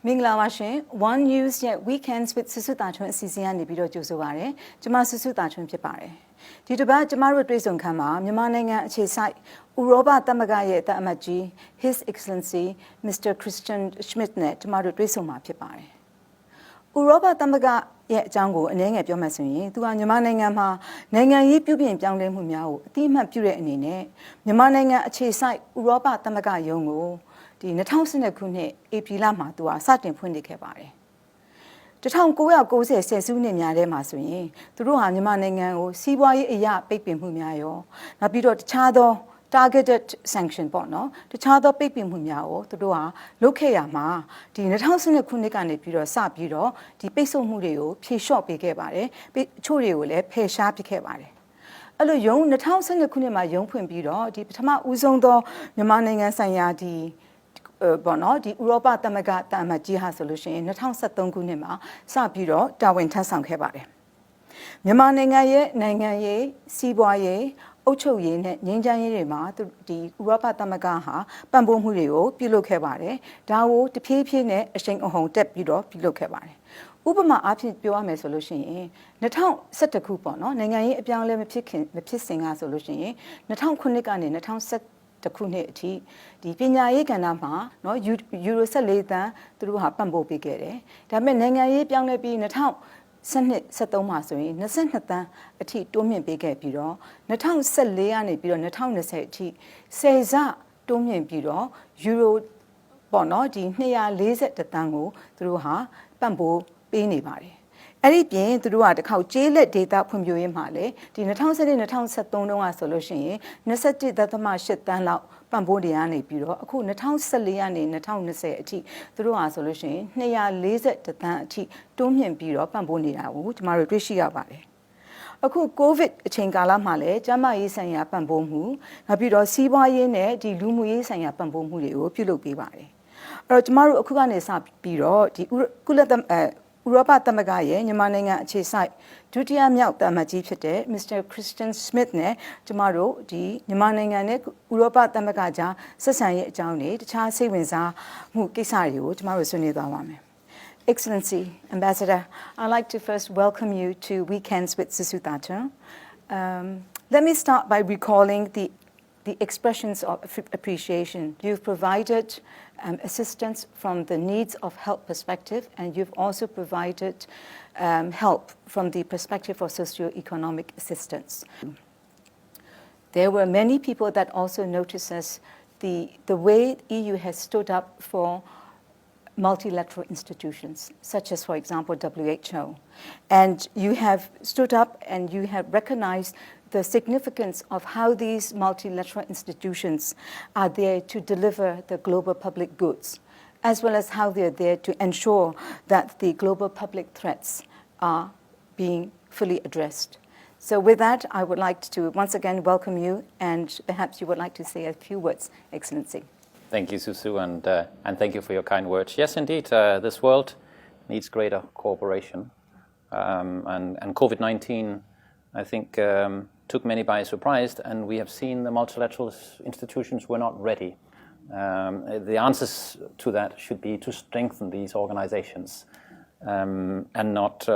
မင်္ဂလာပါရှင် One News ရဲ့ Weekends with စုစုတာထွန်းအစီအစဉ်ကနေပြီးတော့ကြိုဆိုပါရစေ။ကျွန်မစုစုတာထွန်းဖြစ်ပါတယ်။ဒီတစ်ပတ်ကျမတို့တွေ့ဆုံခန်းမှာမြန်မာနိုင်ငံအခြေစိုက်ဥရောပသမဂ္ဂရဲ့တာအမတ်ကြီး His Excellency Mr. Kristian Schmidt နဲ့ကျမတို့တွေ့ဆုံမှာဖြစ်ပါတယ်။ဥရောပသမဂ္ဂရဲ့အကြောင်းကိုအနည်းငယ်ပြောမှဆိုရင်သူကမြန်မာနိုင်ငံမှာနိုင်ငံရေးပြုပြင်ပြောင်းလဲမှုများကိုအတိအမှတ်ပြုတဲ့အနေနဲ့မြန်မာနိုင်ငံအခြေစိုက်ဥရောပသမဂ္ဂယုံကိုဒီ2012ခုနှစ်ဧပြီလမှာသူကစတင်ဖွင့်လှစ်ခဲ့ပါတယ်1990ဆယ်စုနှစ်များထဲမှာဆိုရင်သူတို့ဟာမြန်မာနိုင်ငံကိုစီးပွားရေးအရာပိတ်ပင်မှုများရောနောက်ပြီးတော့တခြားသော targeted sanction ပေါ့နော်တခြားသောပိတ်ပင်မှုများကိုသူတို့ဟာလုပ်ခဲ့ရမှာဒီ2012ခုနှစ်ကနေပြီးတော့စပြီးတော့ဒီပိတ်ဆို့မှုတွေကိုဖြေလျှော့ပေးခဲ့ပါတယ်အချို့တွေကိုလည်းဖယ်ရှားပစ်ခဲ့ပါတယ်အဲ့လိုယုံ2012ခုနှစ်မှာယုံဖွင့်ပြီးတော့ဒီပထမဦးဆုံးသောမြန်မာနိုင်ငံဆိုင်ရာဒီပေါ့နော်ဒီဥရောပသမဂ္ဂတာမတ်ကြီးဟာဆိုလို့ရှိရင်2013ခုနှစ်မှာစပြီးတော့တာဝန်ထမ်းဆောင်ခဲ့ပါတယ်မြန်မာနိုင်ငံရဲ့နိုင်ငံရေးစီးပွားရေးအုပ်ချုပ်ရေးနဲ့ငြိမ်းချမ်းရေးတွေမှာဒီဥရောပသမဂ္ဂဟာပံ့ပိုးမှုတွေကိုပြုလုပ်ခဲ့ပါတယ်ဒါကိုတဖြည်းဖြည်းနဲ့အရှိန်အဟုန်တက်ပြီးတော့ပြုလုပ်ခဲ့ပါတယ်ဥပမာအားဖြင့်ပြောရမယ်ဆိုလို့ရှိရင်2011ခုပေါ့နော်နိုင်ငံရေးအပြောင်းအလဲမဖြစ်စဉ်ကဆိုလို့ရှိရင်2009ကနေ2010တခုနှစ်အထိဒီပညာရေးကဏ္ဍမှာเนาะယူရို14သန်းသူတို့ဟာပံ့ပိုးပေးခဲ့တယ်ဒါပေမဲ့နိုင်ငံရေးပြောင်းလဲပြီး2012-13မှာဆိုရင်22သန်းအထိတိုးမြင့်ပေးခဲ့ပြီးတော့2014ကနေပြီးတော့2020အထိ10ဆတိုးမြင့်ပြီးတော့ယူရိုပေါ့เนาะဒီ240သန်းကိုသူတို့ဟာပံ့ပိုးပေးနေပါတယ်အဲ့ဒီပြင်သူတို့ကတစ်ခေါက်ကျေးလက်ဒေတာဖွံ့ဖြိုးရေးမှာလေဒီ2017-2013တုန်းကဆိုလို့ရှိရင်21.8သန်းလောက်ပံ့ပိုးနေရနေပြီးတော့အခု2014ကနေ2020အထိသူတို့ဟာဆိုလို့ရှိရင်240သန်းအထိတိုးမြင့်ပြီးတော့ပံ့ပိုးနေတာကိုကျမတို့တွေ့ရှိရပါတယ်အခုကိုဗစ်အချိန်ကာလမှာလည်းကျန်းမာရေးဆိုင်ရာပံ့ပိုးမှုနောက်ပြီးတော့စီးပွားရေးနဲ့ဒီလူမှုရေးဆိုင်ရာပံ့ပိုးမှုတွေကိုပြုလုပ်ပေးပါတယ်အဲ့တော့ကျမတို့အခုကနေစပြီးတော့ဒီကုလသမဂ္ဂဥရောပသမဂ္ဂရဲ့မြန်မာနိုင်ငံအခြေစိုက်ဒုတိယမြောက်တာမတ်ကြီးဖြစ်တဲ့ Mr. Kristian Schmidt နဲ့ကျမတို့ဒီမြန်မာနိုင်ငံနဲ့ဥရောပသမဂ္ဂကြားဆက်ဆံရေးအကြောင်းတွေတခြားစိတ်ဝင်စားမှုကိစ္စတွေကိုကျမတို့ဆွေးနွေးသွားပါမယ် Excellency, Ambassador, I'd like to first welcome you to Weekends with Susutata. Let me start by recalling the expressions of appreciation. You've provided assistance from the needs of help perspective, and you've also provided help from the perspective of socio-economic assistance. There were many people that also noticed the way EU has stood up for multilateral institutions, such as, for example, WHO. And you have stood up and you have recognized the significance of how these multilateral institutions are there to deliver the global public goods, as well as how they're there to ensure that the global public threats are being fully addressed. So with that, I would like to once again welcome you, and perhaps you would like to say a few words, Excellency. Thank you, Susu, and thank you for your kind words. Yes, indeed, this world needs greater cooperation, and COVID-19, I think, took many by surprise, and we have seen the multilateral institutions were not ready. The answers to that should be to strengthen these organizations and not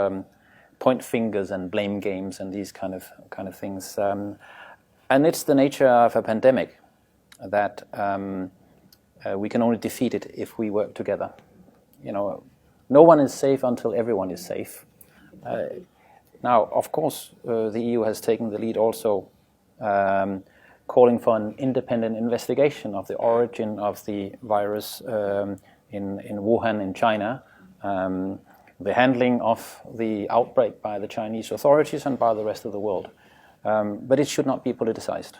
point fingers and blame games and these kind of things. And it's the nature of a pandemic that we can only defeat it if we work together. You know, no one is safe until everyone is safe. Now, of course, the EU has taken the lead also, calling for an independent investigation of the origin of the virus in Wuhan in China, the handling of the outbreak by the Chinese authorities and by the rest of the world. But it should not be politicized.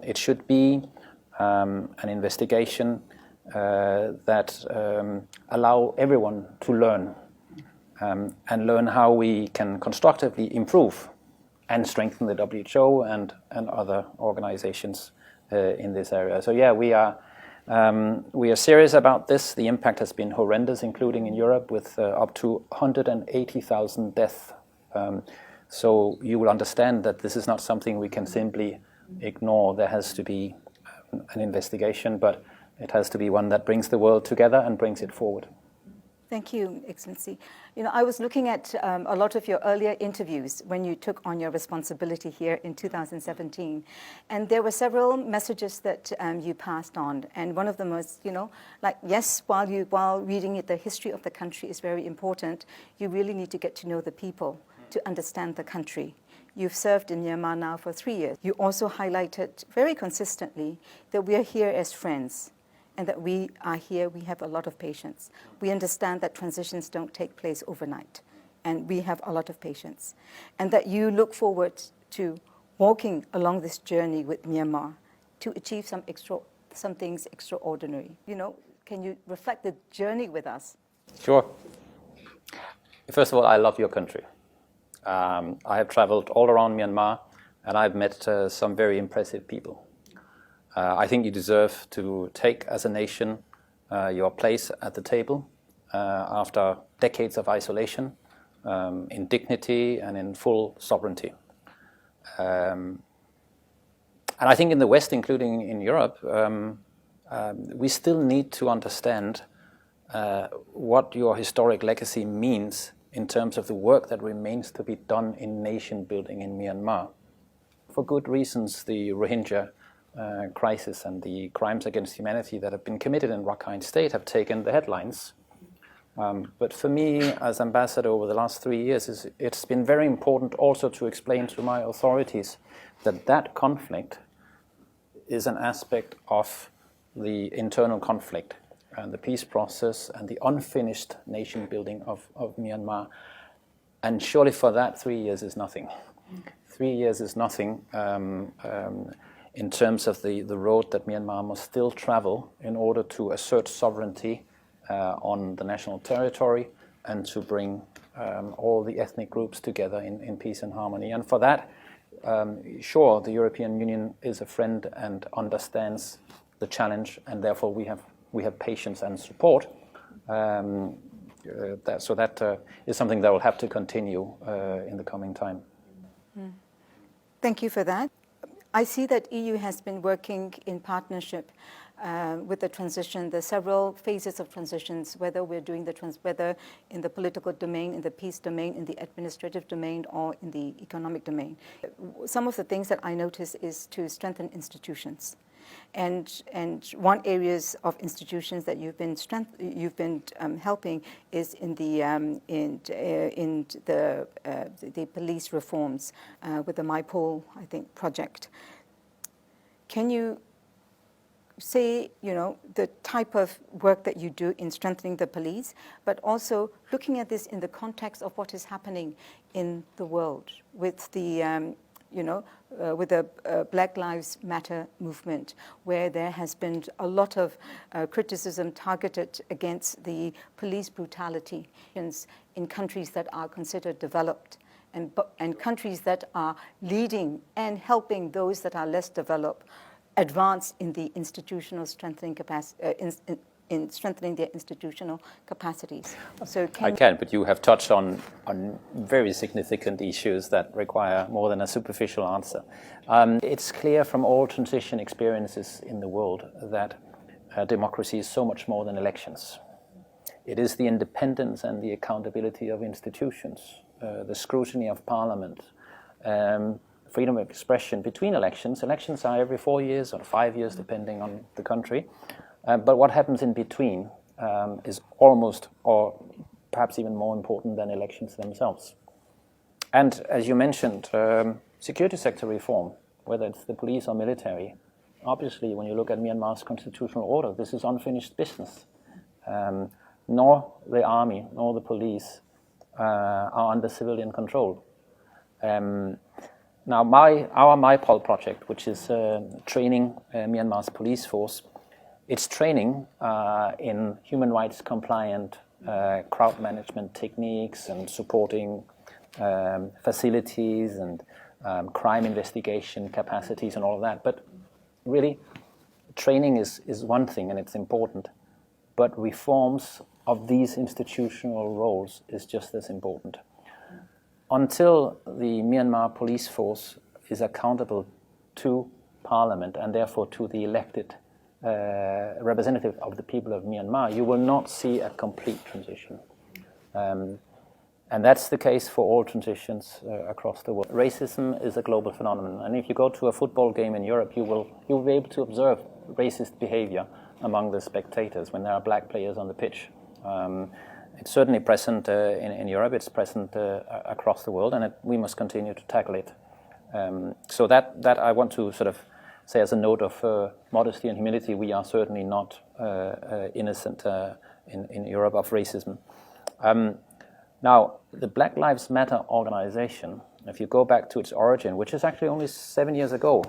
It should be an investigation that allow everyone to learn and learn how we can constructively improve and strengthen the WHO and other organizations in this area. So yeah, we are serious about this. The impact has been horrendous, including in Europe, with up to 180,000 deaths. So you will understand that this is not something we can simply ignore. There has to be an investigation, but it has to be one that brings the world together and brings it forward. Thank you, Excellency. You know, I was looking at a lot of your earlier interviews when you took on your responsibility here in 2017, and there were several messages that you passed on. And one of them was, you know, like, yes, while reading the history of the country is very important, you really need to get to know the people to understand the country. You've served in Myanmar now for 3 years. You also highlighted very consistently that we are here as friends, and that we are here, we have a lot of patience. We understand that transitions don't take place overnight, and we have a lot of patience. And that you look forward to walking along this journey with Myanmar to achieve some things extraordinary. You know, can you reflect the journey with us? Sure. First of all, I love your country. I have traveled all around Myanmar, and I've met some very impressive people. I think you deserve to take, as a nation, your place at the table after decades of isolation, in dignity and in full sovereignty. And I think in the West, including in Europe, we still need to understand what your historic legacy means in terms of the work that remains to be done in nation building in Myanmar. For good reasons, the Rohingya crisis and the crimes against humanity that have been committed in Rakhine State have taken the headlines. But for me, as ambassador over the last 3 years, it's been very important also to explain to my authorities that that conflict is an aspect of the internal conflict and the peace process and the unfinished nation building of Myanmar. And surely for that, 3 years is nothing. 3 years is nothing in terms of the road that Myanmar must still travel in order to assert sovereignty on the national territory and to bring all the ethnic groups together in peace and harmony. And for that, sure, the European Union is a friend and understands the challenge, and therefore we have patience and support. That is something that will have to continue in the coming time. Thank you for that. I see that EU has been working in partnership with the transition, the several phases of transitions, whether we're doing whether in the political domain, in the peace domain, in the administrative domain, or in the economic domain. Some of the things that I notice is to strengthen institutions. And one areas of institutions that you've been helping is in the police reforms with the MyPol, I think, project. Can you say, you know, the type of work that you do in strengthening the police, but also looking at this in the context of what is happening in the world with the with the Black Lives Matter movement, where there has been a lot of criticism targeted against the police brutality in countries that are considered developed and countries that are leading and helping those that are less developed advance in the institutional strengthening capacity, in strengthening their institutional capacities. So I can, but you have touched on very significant issues that require more than a superficial answer. It's clear from all transition experiences in the world that democracy is so much more than elections. It is the independence and the accountability of institutions, the scrutiny of parliament, freedom of expression between elections. Elections are every 4 years or 5 years, depending on the country. But what happens in between is almost, or perhaps even more important than elections themselves. And as you mentioned, security sector reform, whether it's the police or military, obviously when you look at Myanmar's constitutional order, this is unfinished business. Nor the army nor the police are under civilian control. Now our MyPol project, which is training Myanmar's police force, it's training in human rights compliant crowd management techniques and supporting facilities and crime investigation capacities and all of that. But really, training is one thing and it's important, but reforms of these institutional roles is just as important. Until the Myanmar police force is accountable to Parliament and therefore to the elected representative of the people of Myanmar, you will not see a complete transition. And that's the case for all transitions across the world. Racism is a global phenomenon, and if you go to a football game in Europe, you'll be able to observe racist behavior among the spectators when there are black players on the pitch. It's certainly present in Europe. It's present across the world, and we must continue to tackle it. So that I want to sort of say as a note of modesty and humility. We are certainly not innocent in Europe of racism. Now, the Black Lives Matter organization, if you go back to its origin, which is actually only 7 years ago,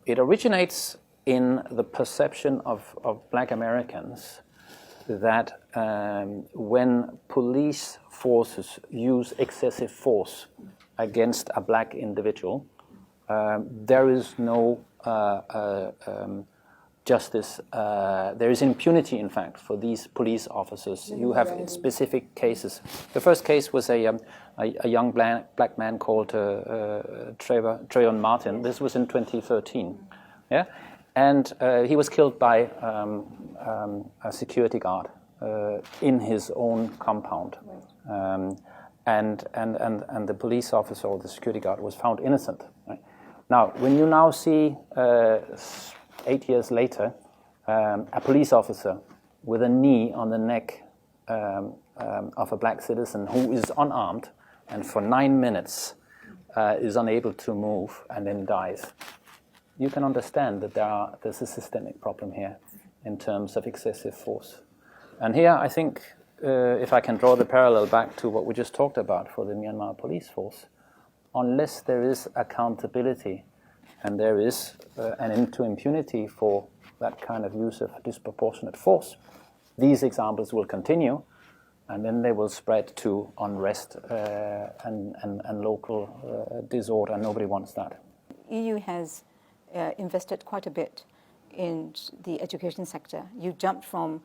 it originates in the perception of black Americans that when police forces use excessive force against a black individual, there is no justice. There is impunity, in fact, for these police officers. You have specific cases. The first case was a young black man called Trayvon Martin. This was in 2013. Yeah? And he was killed by a security guard in his own compound. And the police officer or the security guard was found innocent. Right? Now, when you now see 8 years later, a police officer with a knee on the neck of a black citizen who is unarmed and for 9 minutes is unable to move and then dies, you can understand that there's a systemic problem here in terms of excessive force. And here I think, if I can draw the parallel back to what we just talked about for the Myanmar police force, unless there is accountability and there is an end to impunity for that kind of use of disproportionate force, these examples will continue, and then they will spread to unrest and local disorder, and nobody wants that. EU has invested quite a bit in the education sector. You jumped from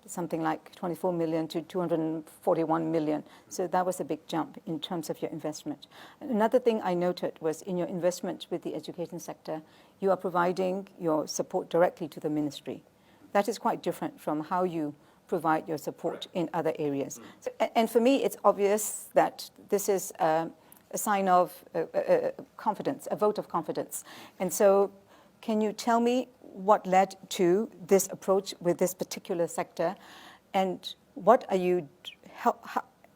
something like 24 million to 241 million. So that was a big jump in terms of your investment. Another thing I noted was in your investment with the education sector, you are providing your support directly to the ministry. That is quite different from how you provide your support in other areas. So, and for me, it's obvious that this is a sign of confidence, a vote of confidence. And so can you tell me what led to this approach with this particular sector, and what are you,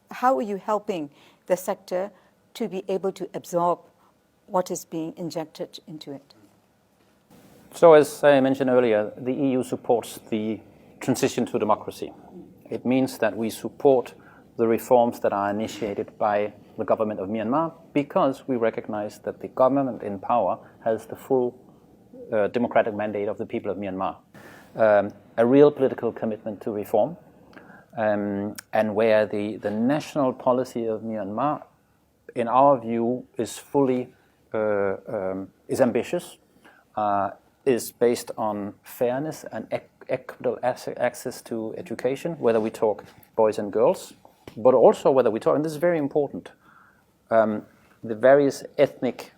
how are you helping the sector to be able to absorb what is being injected into it? So as I mentioned earlier, the EU supports the transition to democracy. It means that we support the reforms that are initiated by the government of Myanmar because we recognize that the government in power has the full democratic mandate of the people of Myanmar. A real political commitment to reform, and where the national policy of Myanmar, in our view, is fully is ambitious, is based on fairness and equitable access to education, whether we talk boys and girls, but also whether we talk, and this is very important, the various ethnic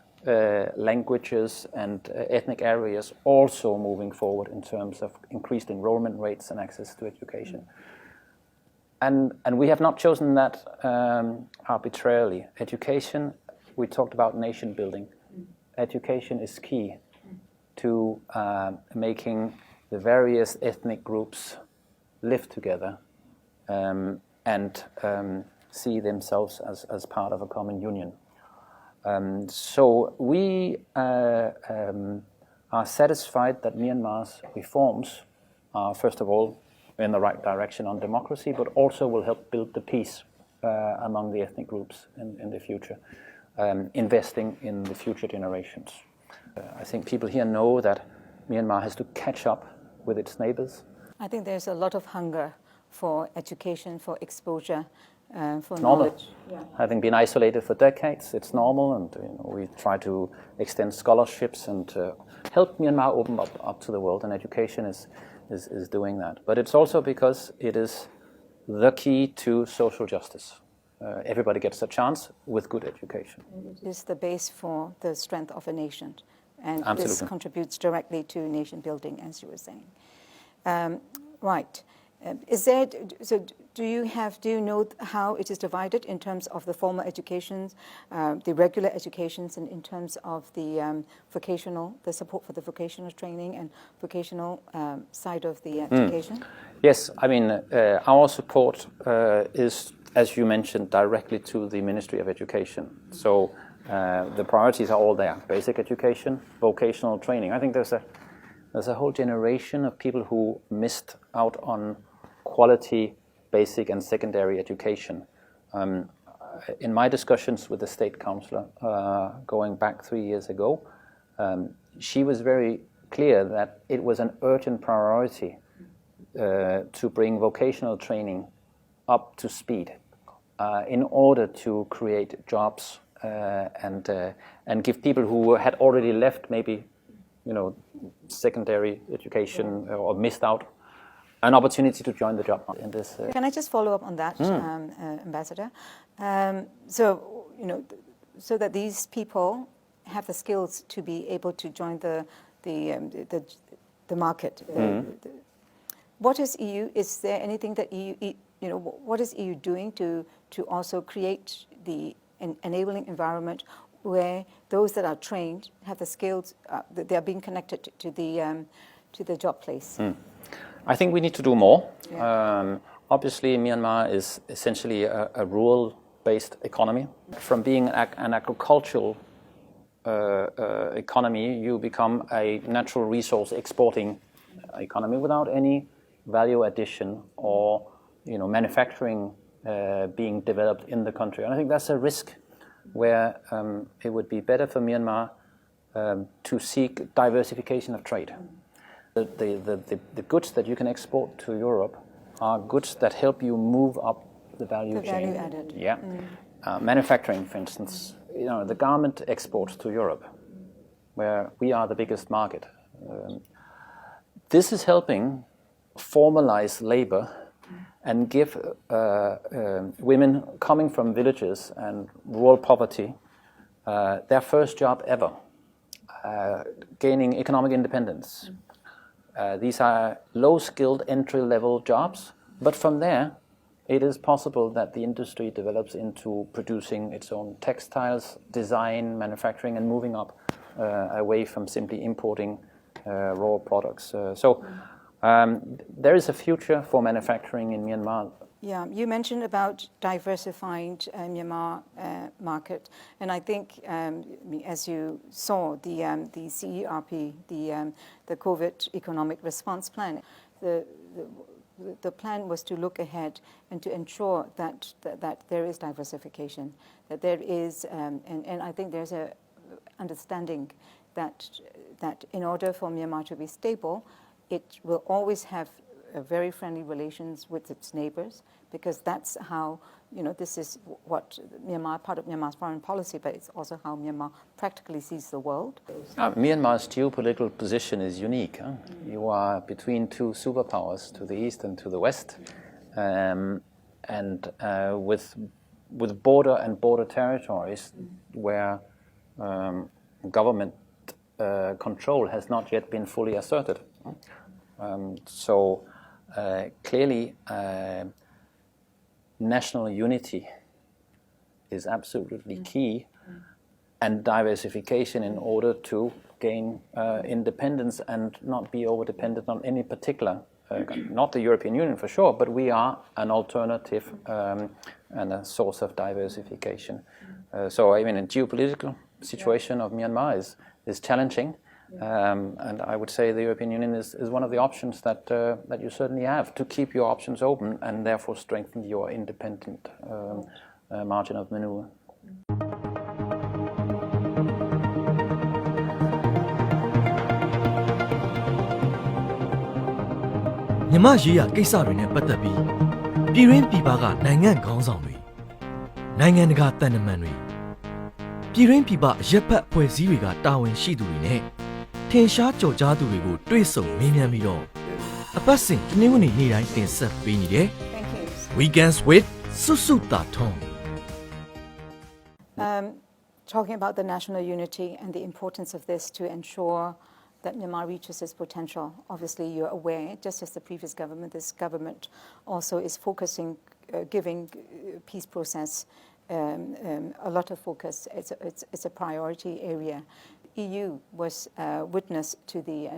languages and ethnic areas also moving forward in terms of increased enrollment rates and access to education. And we have not chosen that arbitrarily. Education, we talked about nation building. Education is key to making the various ethnic groups live together and see themselves as part of a common union. So we are satisfied that Myanmar's reforms are, first of all, in the right direction on democracy, but also will help build the peace among the ethnic groups in the future, investing in the future generations. I think people here know that Myanmar has to catch up with its neighbors. I think there's a lot of hunger for education, for exposure, for normal. knowledge. Yeah. Having been isolated for decades, it's normal, and we try to extend scholarships and help Myanmar open up to the world, and education is doing that. But it's also because it is the key to social justice. Everybody gets a chance with good education. It is the base for the strength of a nation. and Absolutely. this contributes directly to nation building, as you were saying. Right. Do you know how it is divided in terms of the formal educations, the regular educations, and in terms of the the support for the vocational training and vocational side of the education? Yes, I mean, our support is, as you mentioned, directly to the Ministry of Education. So the priorities are all there: basic education, vocational training. I think there's a whole generation of people who missed out on quality basic and secondary education. In my discussions with the State Councillor going back 3 years ago, she was very clear that it was an urgent priority to bring vocational training up to speed in order to create jobs and give people who had already left maybe secondary education or missed out an opportunity to join the job market in this. Can I just follow up on that, Ambassador? So that these people have the skills to be able to join the market. What is EU? Is there anything that EU? What is EU doing to also create the enabling environment where those that are trained have the skills, that they are being connected to the job place? I think we need to do more. Yeah. Obviously, Myanmar is essentially a rural-based economy. From being an agricultural economy, you become a natural resource exporting economy without any value addition or manufacturing being developed in the country. And I think that's a risk where it would be better for Myanmar to seek diversification of trade. The goods that you can export to Europe are goods that help you move up the value chain. Value added. Yeah. Manufacturing, for instance, the garment exports to Europe, where we are the biggest market. This is helping formalize labor and give women coming from villages and rural poverty their first job ever, gaining economic independence. These are low-skilled entry-level jobs, but from there, it is possible that the industry develops into producing its own textiles, design, manufacturing, and moving up away from simply importing raw products. There is a future for manufacturing in Myanmar. Yeah, you mentioned about diversifying Myanmar market, and I think, as you saw, the CERP, the COVID Economic Response Plan, the plan was to look ahead and to ensure that there is diversification, that there is, and I think there's a understanding that in order for Myanmar to be stable, it will always have very friendly relations with its neighbors, because that's how, this is what Myanmar, part of Myanmar's foreign policy, but it's also how Myanmar practically sees the world. Myanmar's geopolitical position is unique. Huh? You are between two superpowers, to the east and to the west, and with border territories where government control has not yet been fully asserted. Clearly, national unity is absolutely key, and diversification in order to gain independence and not be over-dependent on any particular, not the European Union for sure, but we are an alternative and a source of diversification. A geopolitical situation of Myanmar is challenging. And I would say the European Union is one of the options that you certainly have to keep your options open and therefore strengthen your independent margin of maneuver. Myanmar ရေးရာကိစ္စတွေနဲ့ပတ်သက်ပြီးပြည်တွင်းပြည်ပကနိုင်ငံခေါင်းဆောင်တွေနိုင်ငံတကာတန်တမန်တွေပြည်တွင်းပြည်ပရပ်ဖက်အဖွဲ့အစည်းတွေကတာဝန်ရှိသူတွေနဲ့ထင်ရှားကြော်ကြားသူတွေကိုတွေ့ဆုံမေးမြန်းပြီးတော့အပတ်စဉ်တနင်္ဂနွေနေ့တိုင်းတင်ဆက်ပေးနေတယ် Weekends with Susu Tathong. talking about the national unity and the importance of this to ensure that Myanmar reaches its potential. Obviously, you're aware, just as the previous government, this government also is focusing, giving peace process a lot of focus. It's a priority area. EU was witness to the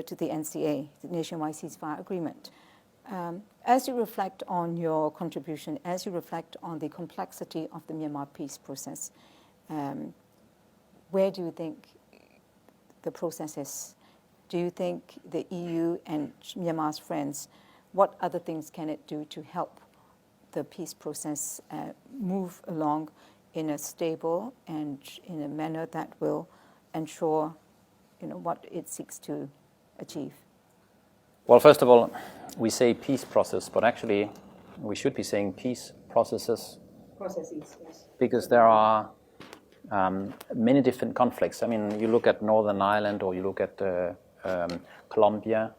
to the NCA, the Nationwide Ceasefire Agreement. As you reflect on your contribution, as you reflect on the complexity of the Myanmar peace process, where do you think the process is? Do you think the EU and Myanmar's friends, what other things can it do to help the peace process move along in a stable and in a manner that will ensure, what it seeks to achieve? Well, first of all, we say peace process, but actually we should be saying peace processes. Processes, yes. Because there are many different conflicts. I mean, you look at Northern Ireland or you look at Colombia,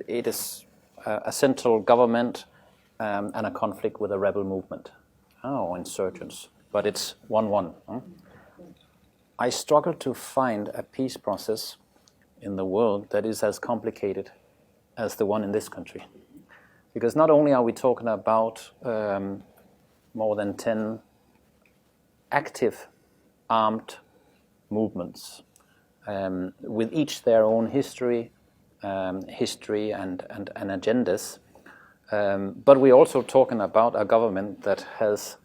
it is a central government and a conflict with a rebel movement, insurgents, but it's 1-1. I struggle to find a peace process in the world that is as complicated as the one in this country. Because not only are we talking about more than 10 active armed movements, with each their own history and agendas, but we're also talking about a government that has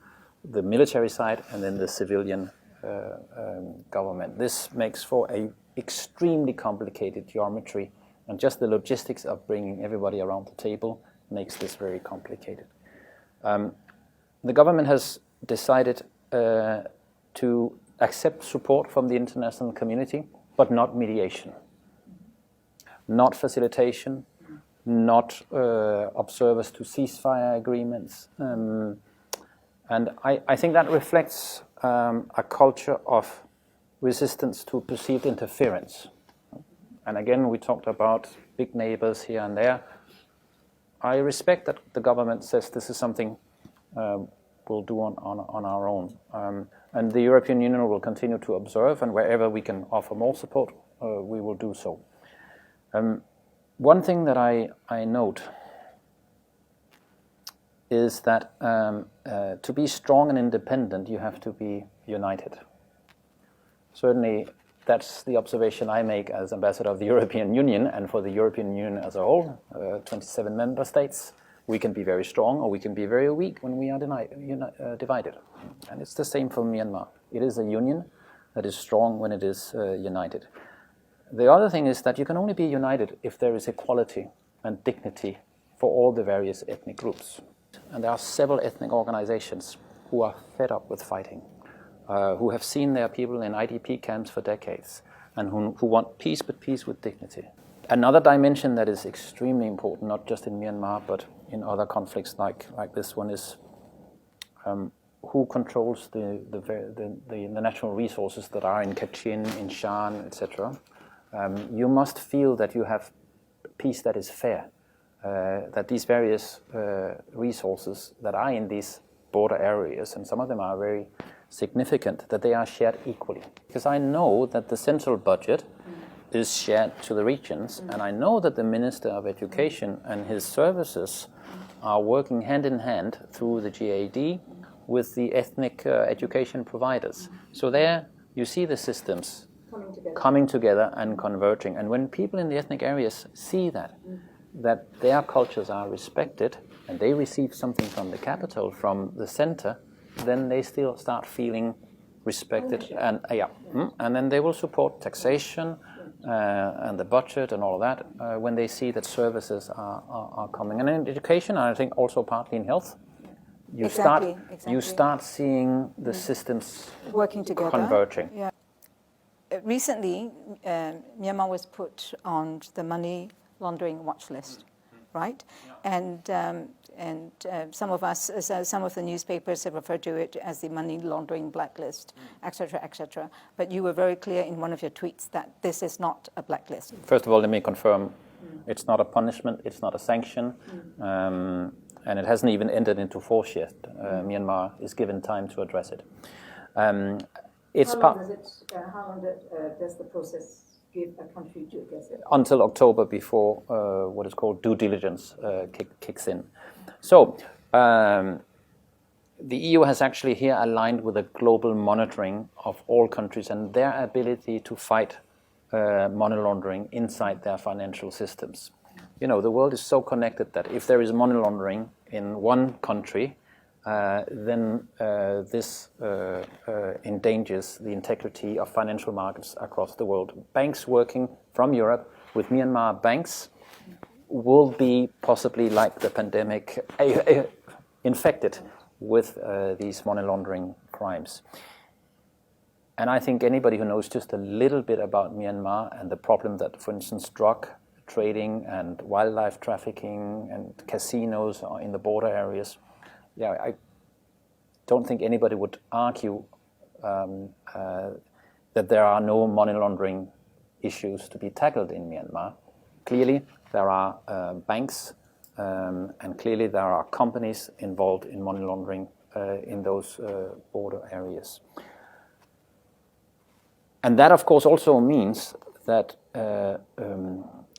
the military side and then the civilian government. This makes for a extremely complicated geometry, and just the logistics of bringing everybody around the table makes this very complicated. The government has decided to accept support from the international community, but not mediation, not facilitation, not observers to ceasefire agreements. And I think that reflects a culture of resistance to perceived interference. And again, we talked about big neighbors here and there. I respect that the government says this is something we'll do on our own. And the European Union will continue to observe, and wherever we can offer more support, we will do so. One thing that I note is that to be strong and independent, you have to be united. Certainly, that's the observation I make as ambassador of the European Union, and for the European Union as a whole, 27 member states. We can be very strong or we can be very weak when we are divided. And it's the same for Myanmar. It is a union that is strong when it is united. The other thing is that you can only be united if there is equality and dignity for all the various ethnic groups. And there are several ethnic organizations who are fed up with fighting, who have seen their people in IDP camps for decades, and who want peace, but peace with dignity. Another dimension that is extremely important, not just in Myanmar, but in other conflicts like this one, is who controls the natural resources that are in Kachin, in Shan, etc. You must feel that you have peace that is fair, that these various resources that are in these border areas, and some of them are very significant, that they are shared equally. Because I know that the central budget is shared to the regions, and I know that the Minister of Education and his services are working hand in hand through the GAD with the ethnic education providers. So there you see the systems coming together and converging. And when people in the ethnic areas see that their cultures are respected and they receive something from the capital, from the center, then they still start feeling respected, and then they will support taxation and the budget and all of that when they see that services are coming. And in education, and I think also partly in health, you start seeing the systems working together, converging. Yeah. Recently, Myanmar was put on the money laundering watch list, right? Yeah. And some of us, some of the newspapers have referred to it as the money laundering blacklist, etc., etc. But you were very clear in one of your tweets that this is not a blacklist. First of all, let me confirm, it's not a punishment, it's not a sanction, and it hasn't even entered into force yet. Myanmar is given time to address it. It's how long does the process give a country to address it? Until October, before what is called due diligence kicks in. So the EU has actually here aligned with a global monitoring of all countries and their ability to fight money laundering inside their financial systems. You know, the world is so connected that if there is money laundering in one country, then this endangers the integrity of financial markets across the world. Banks working from Europe with Myanmar banks will be possibly, like the pandemic, infected with these money laundering crimes. And I think anybody who knows just a little bit about Myanmar and the problem that, for instance, drug trading and wildlife trafficking and casinos are in the border areas, I don't think anybody would argue that there are no money laundering issues to be tackled in Myanmar. Clearly, there are banks and clearly there are companies involved in money laundering in those border areas. And that, of course, also means that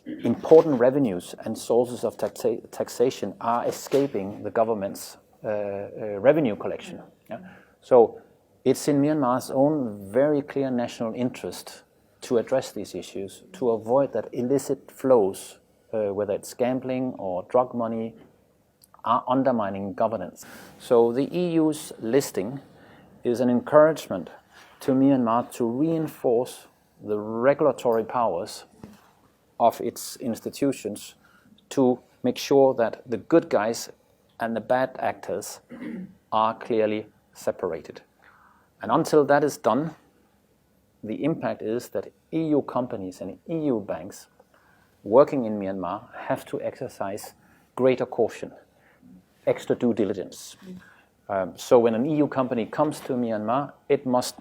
important revenues and sources of taxation are escaping the government's revenue collection. Yeah? So it's in Myanmar's own very clear national interest to address these issues, to avoid that illicit flows, whether it's gambling or drug money, are undermining governance. So the EU's listing is an encouragement to Myanmar to reinforce the regulatory powers of its institutions to make sure that the good guys and the bad actors are clearly separated. And until that is done, the impact is that EU companies and EU banks working in Myanmar have to exercise greater caution, extra due diligence. So when an EU company comes to Myanmar, it must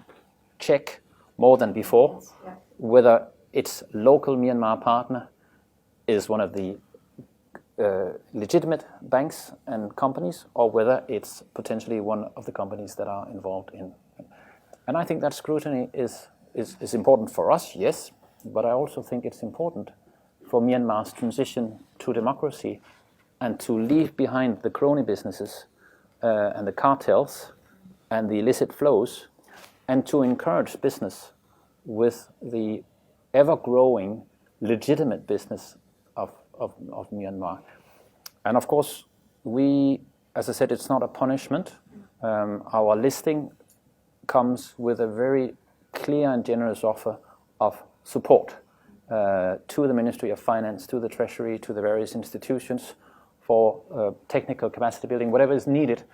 check more than before whether its local Myanmar partner is one of the legitimate banks and companies, or whether it's potentially one of the companies that are involved in. And I think that scrutiny is important for us, yes, but I also think it's important for Myanmar's transition to democracy and to leave behind the crony businesses and the cartels and the illicit flows, and to encourage business with the ever-growing legitimate business of Myanmar. And of course, we, as I said, it's not a punishment. Our listing comes with a very clear and generous offer of support to the Ministry of Finance, to the Treasury, to the various institutions for technical capacity building, whatever is needed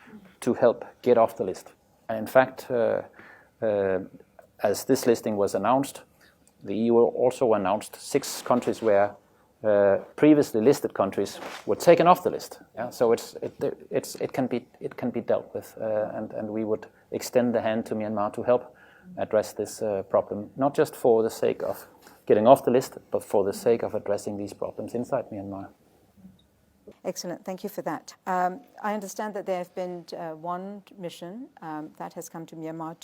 to help get off the list. And in fact, as this listing was announced, the EU also announced 6 countries where previously listed countries were taken off the list. Yeah? So it can be dealt with, and we would extend the hand to Myanmar to help address this problem, not just for the sake of getting off the list, but for the sake of addressing these problems inside Myanmar. Excellent, thank you for that. I understand that there have been one mission that has come to Myanmar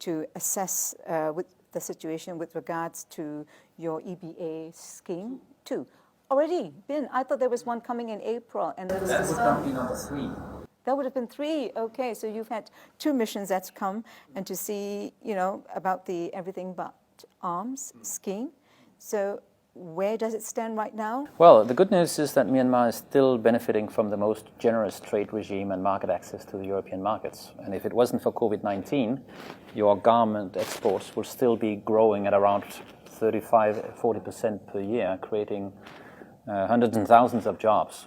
to assess with the situation with regards to your EBA scheme. 2 already been. I thought there was one coming in April, and that would be number 3. That would have been 3. Okay, so you've had 2 missions that's come and to see, about the everything but arms scheme. So where does it stand right now? Well, the good news is that Myanmar is still benefiting from the most generous trade regime and market access to the European markets. And if it wasn't for COVID-19, your garment exports would still be growing at around 35-40% per year, creating hundreds and thousands of jobs.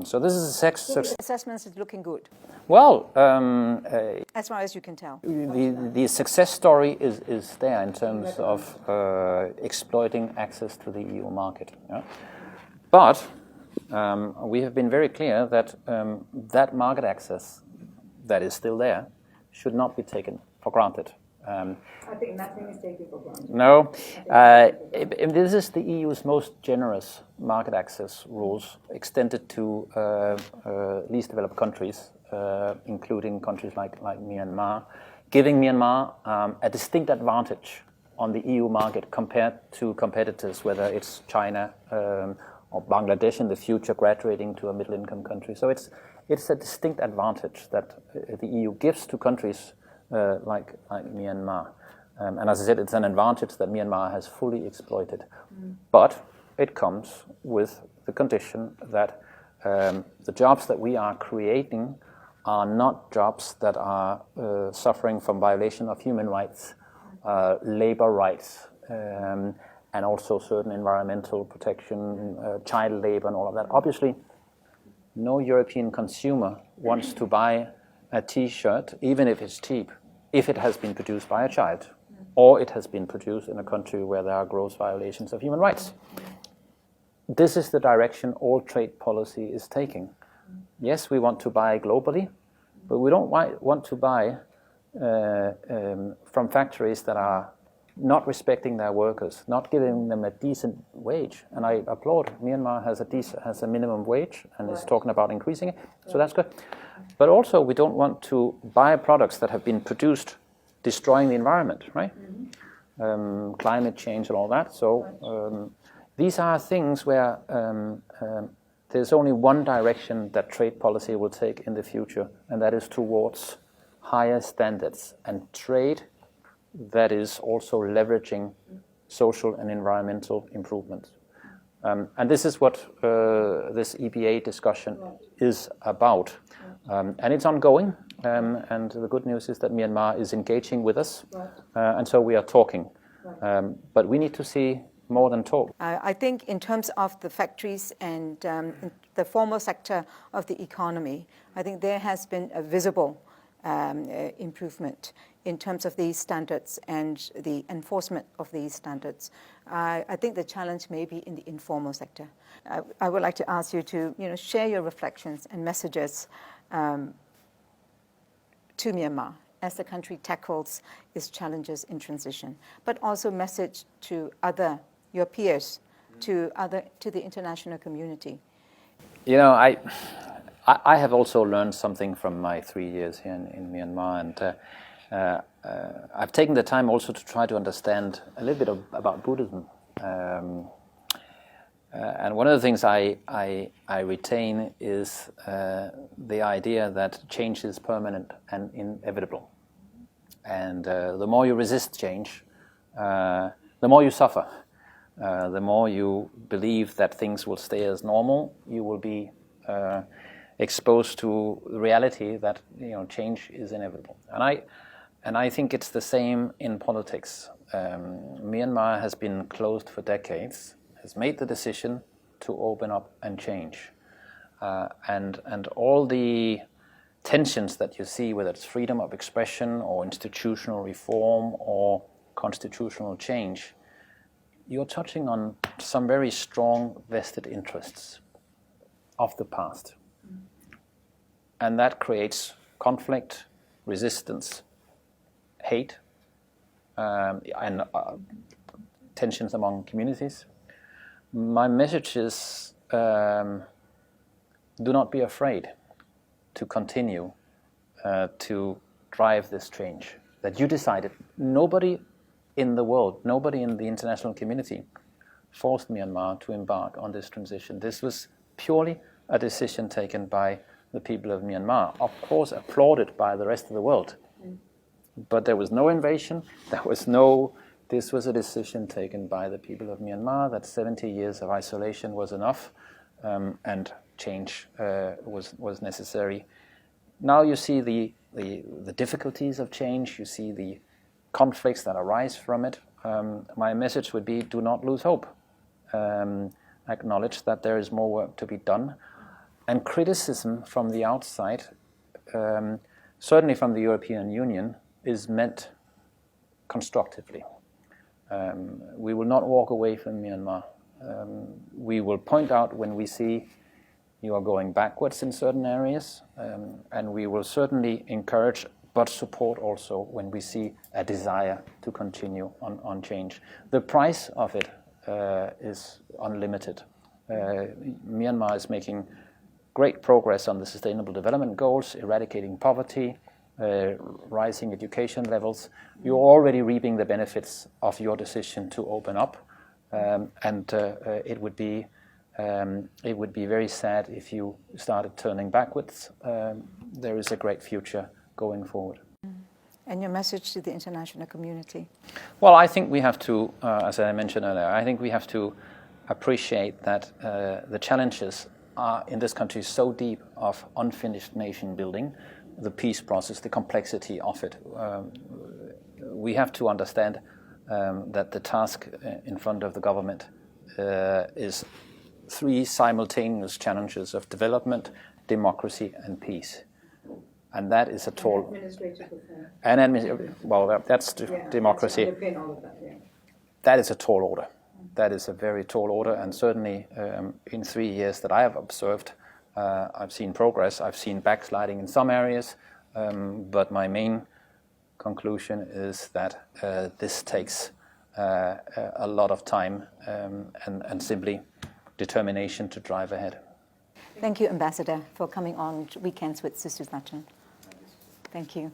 So this is a success. Assessments is looking good. Well, as far as you can tell, the success story is there in terms of exploiting access to the EU market. Yeah? But we have been very clear that that market access that is still there should not be taken for granted. I think nothing is taken for granted. No. This is the EU's most generous market access rules, extended to least developed countries, including countries like Myanmar. giving Myanmar a distinct advantage on the EU market compared to competitors, whether it's China or Bangladesh in the future graduating to a middle-income country. So it's a distinct advantage that the EU gives to countries like Myanmar. And as I said, it's an advantage that Myanmar has fully exploited. But it comes with the condition that the jobs that we are creating are not jobs that are suffering from violation of human rights, labor rights, and also certain environmental protection, child labor and all of that. Obviously, no European consumer wants to buy a T-shirt, even if it's cheap, if it has been produced by a child, or it has been produced in a country where there are gross violations of human rights. This is the direction all trade policy is taking. Yes, we want to buy globally, but we don't want to buy from factories that are not respecting their workers, not giving them a decent wage. And I applaud Myanmar has a minimum wage and is talking about increasing it, so that's good. But also we don't want to buy products that have been produced destroying the environment, right? Climate change and all that. So these are things where there's only one direction that trade policy will take in the future, and that is towards higher standards and trade that is also leveraging social and environmental improvements. And this is what this EBA discussion is about. And it's ongoing, and the good news is that Myanmar is engaging with us, and so we are talking. But we need to see more than talk. I think in terms of the factories and the formal sector of the economy, I think there has been a visible improvement in terms of these standards and the enforcement of these standards. I think the challenge may be in the informal sector. I would like to ask you to share your reflections and messages to Myanmar as the country tackles its challenges in transition, but also message to your peers, to the international community. I have also learned something from my 3 years here in Myanmar, and I've taken the time also to try to understand a little bit about Buddhism. And one of the things I retain is the idea that change is permanent and inevitable. And the more you resist change, the more you suffer. The more you believe that things will stay as normal, you will be exposed to the reality that change is inevitable. And I think it's the same in politics. Myanmar has been closed for decades, has made the decision to open up and change. And all the tensions that you see, whether it's freedom of expression or institutional reform or constitutional change, you're touching on some very strong vested interests of the past. And that creates conflict, resistance, hate, and tensions among communities. My message is do not be afraid to continue to drive this change that you decided. Nobody in the world, nobody in the international community forced Myanmar to embark on this transition. This was purely a decision taken by the people of Myanmar, of course applauded by the rest of the world. But there was no invasion, this was a decision taken by the people of Myanmar that 70 years of isolation was enough, and change was necessary. Now you see the difficulties of change, you see the conflicts that arise from it. My message would be, do not lose hope. Acknowledge that there is more work to be done. And criticism from the outside, certainly from the European Union, is meant constructively. We will not walk away from Myanmar. We will point out when we see you are going backwards in certain areas, and we will certainly encourage but support also when we see a desire to continue on change. The price of it is unlimited. Myanmar is making great progress on the Sustainable Development Goals, eradicating poverty, rising education levels, you're already reaping the benefits of your decision to open up, and it would be very sad if you started turning backwards. There is a great future going forward. And your message to the international community? Well, I think we have to, as I mentioned earlier, I think we have to appreciate that the challenges are in this country so deep of unfinished nation building, the peace process, the complexity of it. We have to understand that the task in front of the government is three simultaneous challenges of development, democracy, and peace. And that is a tall... that's democracy. That is a tall order. That is a very tall order, and certainly in 3 years that I have observed, I've seen progress, I've seen backsliding in some areas, but my main conclusion is that this takes a lot of time and simply determination to drive ahead. Thank you, Ambassador, for coming on Weekends with Sisters Latin. Thank you.